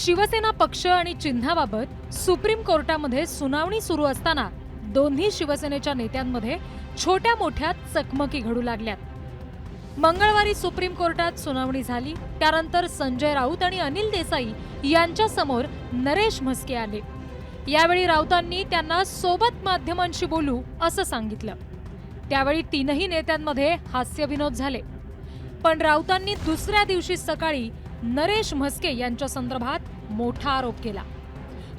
शिवसेना पक्ष आणि चिन्हाबाबत सुप्रीम कोर्टामध्ये सुनावणी सुरू असताना दोन्ही शिवसेनेच्या नेत्यांमध्ये छोट्या मोठ्या चकमकी घडू लागल्यात। मंगळवारी सुप्रीम कोर्टात सुनावणी झाली। त्यानंतर संजय राऊत आणि अनिल देसाई यांच्या समोर नरेश म्हस्के आले। यावेळी राऊतांनी त्यांना सोबत माध्यमांशी बोलू असं सांगितलं। त्यावेळी तीनही नेत्यांमध्ये हास्यविनोद झाले। पण राऊतांनी दुसऱ्या दिवशी सकाळी नरेश म्हस्के यांच्या संदर्भात मोठा आरोप केला।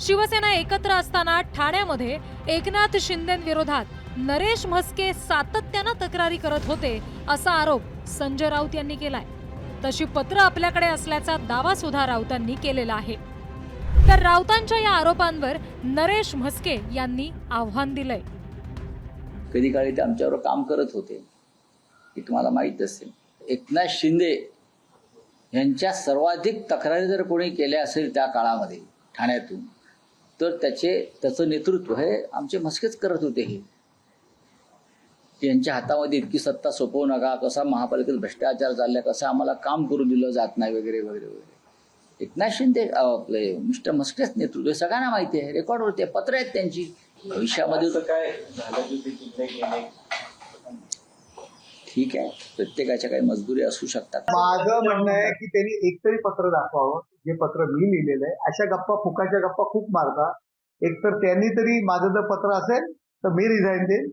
शिवसेना एकत्र असताना ठाण्यामध्ये एकनाथ शिंदेंविरोधात नरेश म्हस्के सातत्यानं तक्रारी करत होते असा आरोप संजय राऊत यांनी केलाय। तशी पत्र आपल्याकडे असल्याचा दावा सुद्धा राऊतांनी केलेला आहे। तर राऊतांच्या या आरोपांवर नरेश म्हस्के यांनी आव्हान दिलंय। कधी काळी ते आमच्यावर काम करत होते, हे तुम्हाला माहित असेल। एकनाथ शिंदे यांच्या सर्वाधिक तक्रारी जर कोणी केल्या असेल त्या काळामध्ये ठाण्यातून, तर त्याचं नेतृत्व हे आमचे म्हस्केच करत होते। हे यांच्या हातामध्ये इतकी सत्ता सोपवू नका, कसा महापालिकेत भ्रष्टाचार चाललाय, कसं आम्हाला काम करून दिलं जात नाही वगैरे वगैरे वगैरे। एकनाथ शिंदे आपले मिस्टर म्हस्केच नेतृत्व हे सगळ्यांना माहिती आहे, रेकॉर्ड होते, पत्र आहेत त्यांची। भविष्यामध्ये काय झालं ठीक आहे, प्रत्येकाच्या काही मजबुरी असू शकतात। माझं म्हणणं आहे की त्यांनी एकतरी पत्र दाखवावं, जे पत्र मी लिहिलेलं आहे। अशा गप्पा फुकाच्या गप्पा खूप मारतात। एकतर त्यांनी तरी माझं जर पत्र असेल तर मी रिझाईन देईन,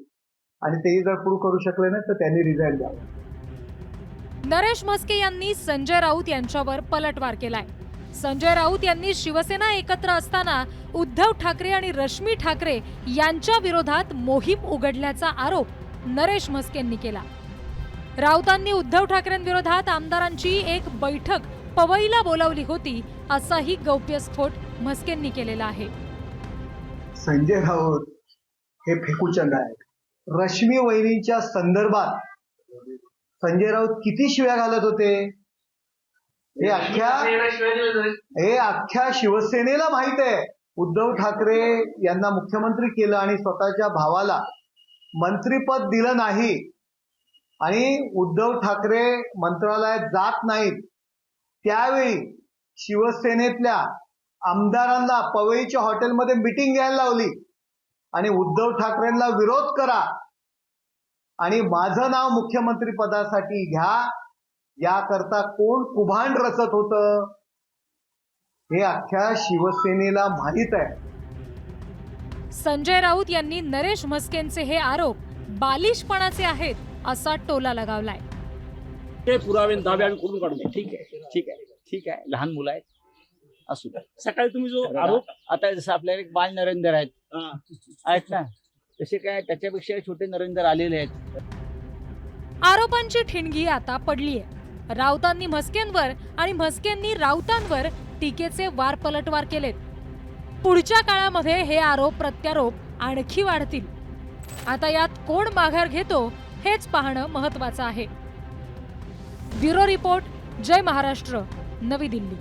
आणि तेही जर प्रूव्ह करू शकले नाही तर त्यांनी रिझाईन द्यावं। नरेश म्हस्के यांनी संजय राऊत यांच्यावर पलटवार केलाय। संजय राऊत यांनी शिवसेना एकत्र असताना उद्धव ठाकरे आणि रश्मी ठाकरे यांच्या विरोधात मोहीम उघडल्याचा आरोप नरेश म्हस्केंनी केला। राऊतांनी उद्धव ठाकरेंविरोधात आमदारांची एक बैठक पवईला बोलावली होती असाही गौप्यस्फोट म्हस्केंनी केलेला आहे। संजय राऊत हे फेकूचंद आहेत। रश्मी वहिनीच्या संदर्भात संजय राऊत किती शिव्या घालत होते हे अख्ख्या शिवसेनेला माहित आहे। उद्धव ठाकरे यांना मुख्यमंत्री केलं आणि स्वतःच्या भावाला मंत्रीपद दिलं नाही, आणि उद्धव ठाकरे मंत्रालयात जात नाहीत, त्यावेळी शिवसेनेतल्या आमदारांना पवईच्या हॉटेलमध्ये मीटिंग घ्यायला लावली आणि उद्धव ठाकरेंना विरोध करा आणि माझं नाव मुख्यमंत्री पदासाठी घ्या, याकरता कोण कुभांड रचत होतं हे अख्ख्या शिवसेनेला माहित आहे। संजय राऊत यांनी नरेश म्हस्केंचे हे आरोप बालिशपणाचे आहेत असा टोला लगावलाय। ते पुरावे दावे आम्ही करून काढू। ठीक आहे, ठीक आहे, ठीक आहे, लहान मुलं आहेत, असू द्या। सकाळी तुम्ही जो आरोप, आता जसं आपल्याला एक बाल नरेंद्र आहेत ना, तसे काय त्याच्यापेक्षा छोटे नरेंद्र आलेले आहेत। आरोपांची ठिणगी आता पडलीय। राऊतांनी म्हस्केंवर आणि म्हस्केंनी राऊतांवर टीकेचे वार पलटवार केलेत। पुढच्या काळामध्ये हे आरोप प्रत्यारोप आणखी वाढतील। आता यात कोण माघार घेतो हेच पाहणं महत्त्वाचं आहे। ब्युरो रिपोर्ट, जय महाराष्ट्र, नवी दिल्ली।